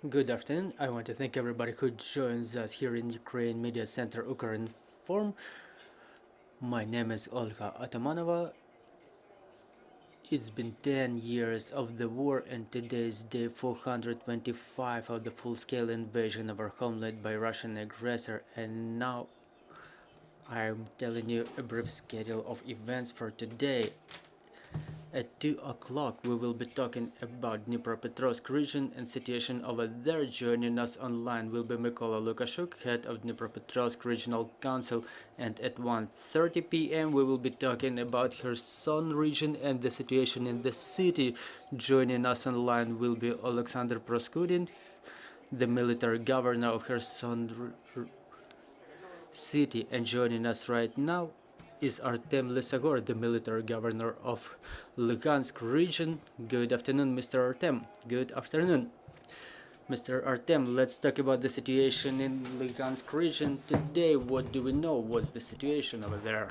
Good afternoon. I want to thank everybody who joins us here in Ukraine Media Center Ukraine Forum. My name is Olga Atamanova. It's been 10 years of the war, and today is day 425 of the full-scale invasion of our homeland by Russian aggressor. And now I'm telling you a brief schedule of events for today. At 2 o'clock, we will be talking about Dnipropetrovsk region and situation over there. Joining us online will be Mykola Lukashuk, head of Dnipropetrovsk Regional Council, and at 1:30 p.m. we will be talking about Kherson region and the situation in the city. Joining us online will be Alexander Proskudin, the military governor of Kherson city, and joining us right now is Artem, Lysohor, the military governor of Luhansk region. Good afternoon, Mr. Artem. Good afternoon. Mr. Artem, let's talk about the situation in Luhansk region today. What do we know? What's the situation over there?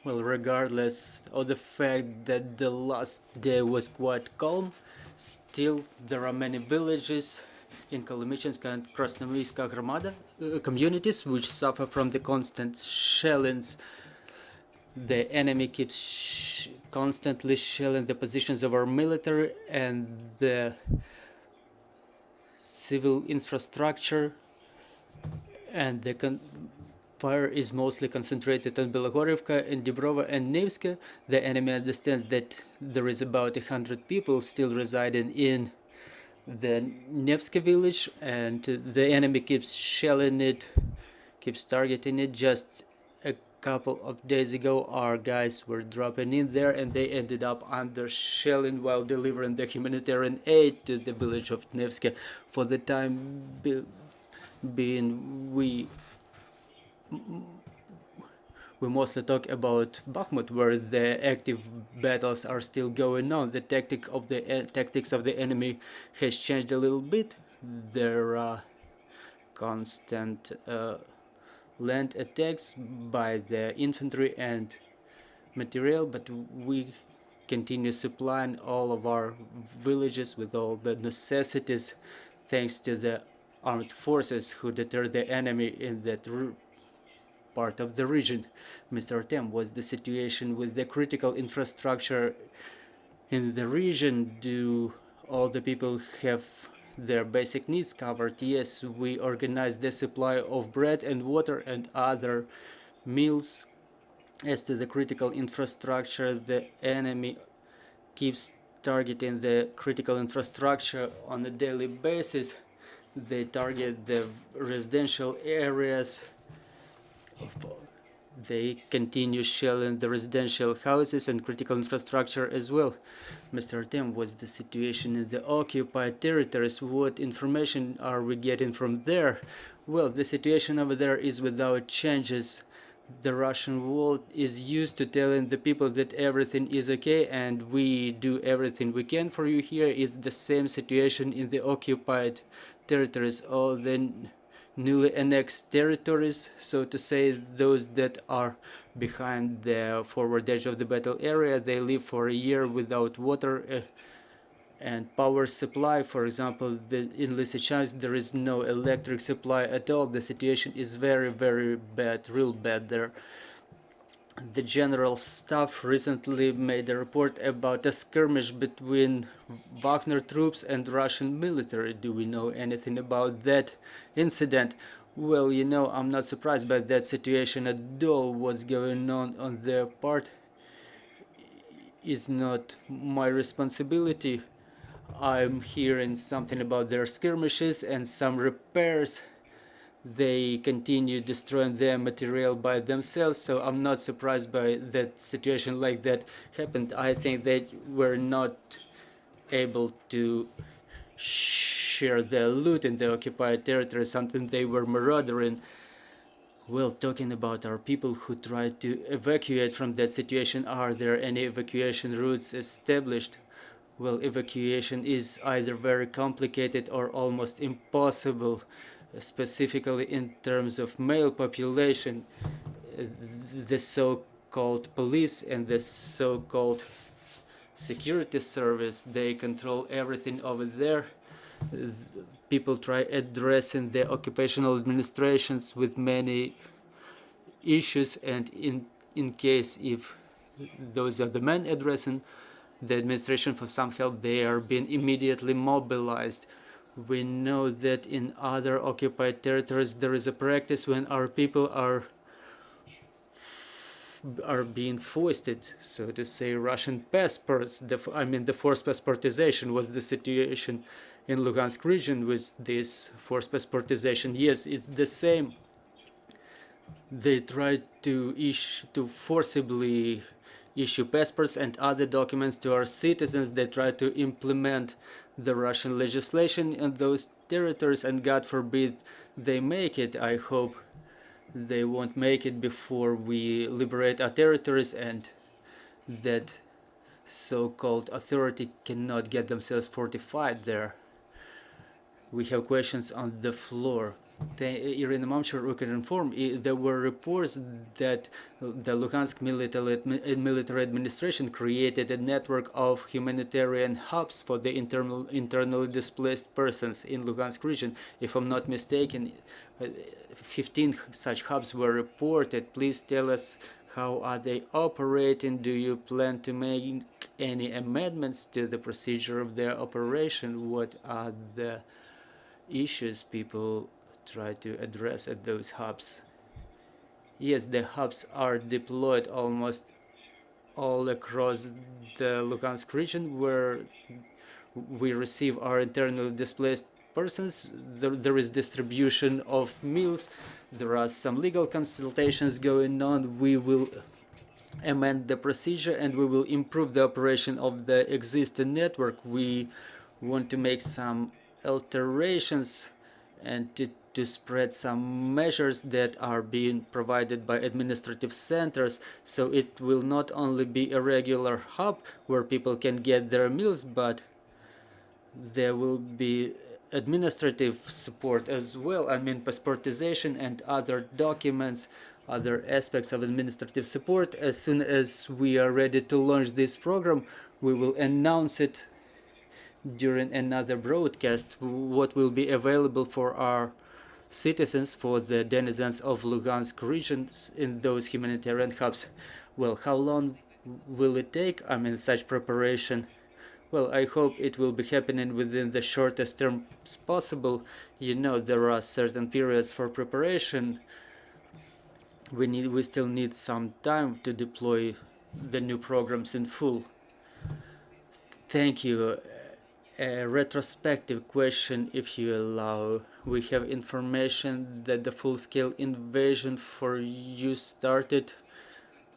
Well, regardless of the fact that the last day was quite calm, still there are many villages in Kolomichensk and Krasnoyarsk communities which suffer from the constant shellings. The enemy keeps constantly shelling the positions of our military and the civil infrastructure, and the fire is mostly concentrated on Belogorivka and Dibrova and Nevska. The enemy understands that there is about 100 people still residing in the Nevska village, and the enemy keeps shelling it, keeps targeting it. Just a couple of days ago, our guys were dropping in there, and they ended up under shelling while delivering the humanitarian aid to the village of Nevska. For the time being, we mostly talk about Bakhmut, where the active battles are still going on. The tactics of the enemy has changed a little bit. There are constant land attacks by the infantry and material, but we continue supplying all of our villages with all the necessities, thanks to the armed forces who deter the enemy in that part of the region. Mr. Artem, what's the situation with the critical infrastructure in the region? Do all the people have their basic needs covered? Yes, we organize the supply of bread and water and other meals. As to the critical infrastructure, the enemy keeps targeting the critical infrastructure on a daily basis. They target the residential areas. They continue shelling the residential houses and critical infrastructure as well. Mr. Artem, what's the situation in the occupied territories? What information are we getting from there? Well, the situation over there is without changes. The Russian world is used to telling the people that everything is okay and we do everything we can for you here. It's the same situation in the occupied territories. All the newly annexed territories, so to say, those that are behind the forward edge of the battle area, they live for a year without water and power supply. For example, in Lysychansk there is no electric supply at all. The situation is very, very bad, real bad there. The general staff recently made a report about a skirmish between Wagner troops and Russian military. Do we know anything about that incident? Well, you know, I'm not surprised by that situation at all. What's going on their part is not my responsibility. I'm hearing something about their skirmishes and some repairs. They continue destroying their material by themselves, so I'm not surprised by that situation like that happened. I think they were not able to share their loot in the occupied territory, something they were marauding. Well, talking about our people who tried to evacuate from that situation, are there any evacuation routes established? Well, evacuation is either very complicated or almost impossible, specifically in terms of male population. The so-called police and the so-called security service. They control everything over there. People try addressing the occupational administrations with many issues, and in case if those are the men addressing the administration for some help, they are being immediately mobilized. We know that in other occupied territories there is a practice when our people are being foisted, so to say, Russian passports. The forced passportization was the situation in Luhansk region with this forced passportization. Yes, it's the same. They try to forcibly issue passports and other documents to our citizens. They try to implement the Russian legislation in those territories, and God forbid they make it. I hope they won't make it before we liberate our territories and that so-called authority cannot get themselves fortified there. We have questions on the floor. Irina Mamchur, we can inform, there were reports that the Luhansk military administration created a network of humanitarian hubs for the internally displaced persons in Luhansk region. If I'm not mistaken, 15 such hubs were reported. Please tell us, how are they operating? Do you plan to make any amendments to the procedure of their operation? What are the issues people try to address at those hubs? Yes, the hubs are deployed almost all across the Luhansk region where we receive our internally displaced persons. There is distribution of meals. There are some legal consultations going on. We will amend the procedure and we will improve the operation of the existing network. We want to make some alterations and to spread some measures that are being provided by administrative centers, so it will not only be a regular hub where people can get their meals, but there will be administrative support as well. Passportization and other documents, other aspects of administrative support. As soon as we are ready to launch this program, we will announce it during another broadcast, what will be available for our citizens, for the denizens of Luhansk region in those humanitarian hubs. Well, how long will it take? Such preparation. Well, I hope it will be happening within the shortest term possible. You know, there are certain periods for preparation. We still need some time to deploy the new programs in full. Thank you. A retrospective question, if you allow. We have information that the full-scale invasion for you started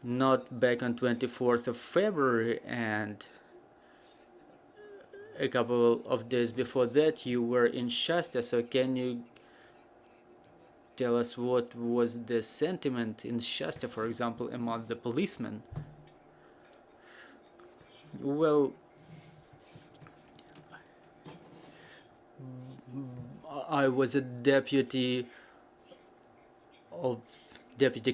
not back on 24th of February, and a couple of days before that you were in Shasta. So can you tell us what was the sentiment in Shasta, for example, among the policemen? Well, I was a deputy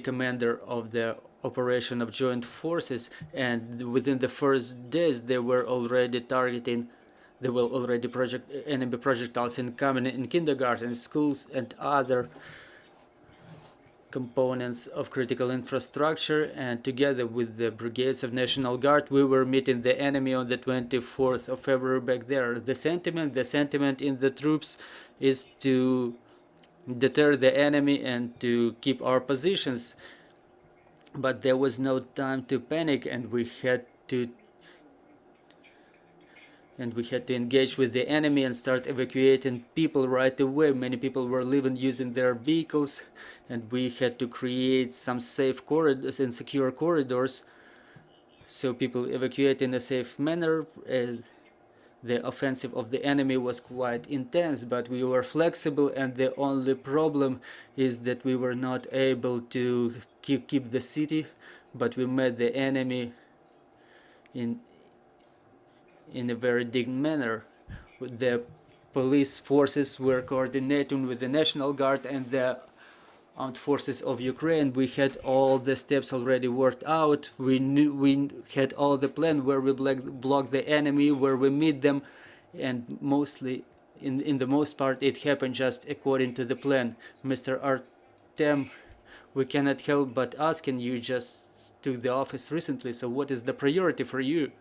commander of the operation of joint forces, and within the first days they were already targeting, there were already enemy projectiles incoming in kindergarten, schools, and other components of critical infrastructure. And together with the brigades of National Guard, we were meeting the enemy on the 24th of February back there. The sentiment in the troops is to deter the enemy and to keep our positions. But there was no time to panic, and we had to engage with the enemy and start evacuating people right away. Many people were leaving using their vehicles, and we had to create some safe corridors and secure corridors so people evacuate in a safe manner. The offensive of the enemy was quite intense, but we were flexible, and the only problem is that we were not able to keep the city, but we met the enemy in a very dignified manner. The police forces were coordinating with the National Guard and the armed forces of Ukraine. We had all the steps already worked out. We had all the plan where we block the enemy, where we meet them, and mostly, in the most part, it happened just according to the plan. Mr. Artem, we cannot help but asking, you just took the office recently, so what is the priority for you?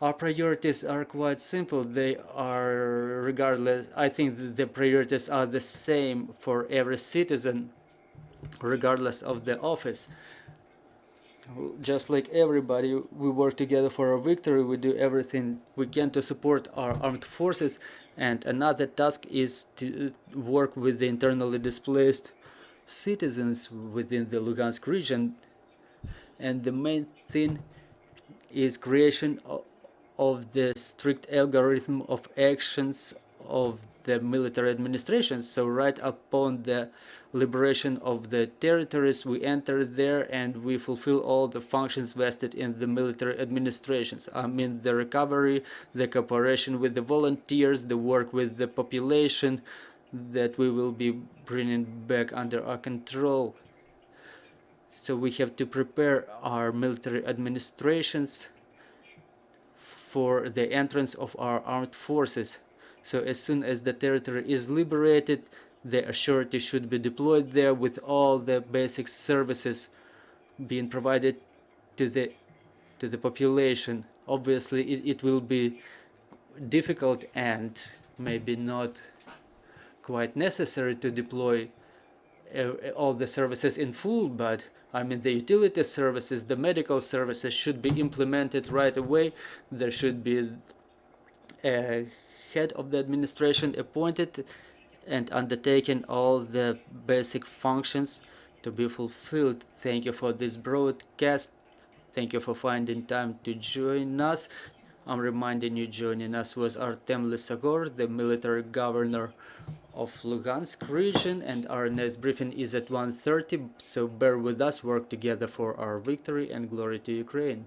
Our priorities are quite simple. They are, regardless, I think the priorities are the same for every citizen, regardless of the office. Just like everybody, we work together for our victory. We do everything we can to support our armed forces. And another task is to work with the internally displaced citizens within the Luhansk region. And the main thing is creation of the strict algorithm of actions of the military administrations. So right upon the liberation of the territories, we enter there and we fulfill all the functions vested in the military administrations. I mean, the recovery, the cooperation with the volunteers, the work with the population that we will be bringing back under our control. So we have to prepare our military administrations for the entrance of our armed forces. So as soon as the territory is liberated, the authority should be deployed there with all the basic services being provided to the population. Obviously, it will be difficult and maybe not quite necessary to deploy all the services in full, but I mean, the utility services, the medical services should be implemented right away. There should be a head of the administration appointed and undertaking all the basic functions to be fulfilled. Thank you for this broadcast. Thank you for finding time to join us. I'm reminding you, joining us was Artem Lysohor, the military governor of Luhansk region, and our next briefing is at 1:30, so bear with us, work together for our victory, and glory to Ukraine.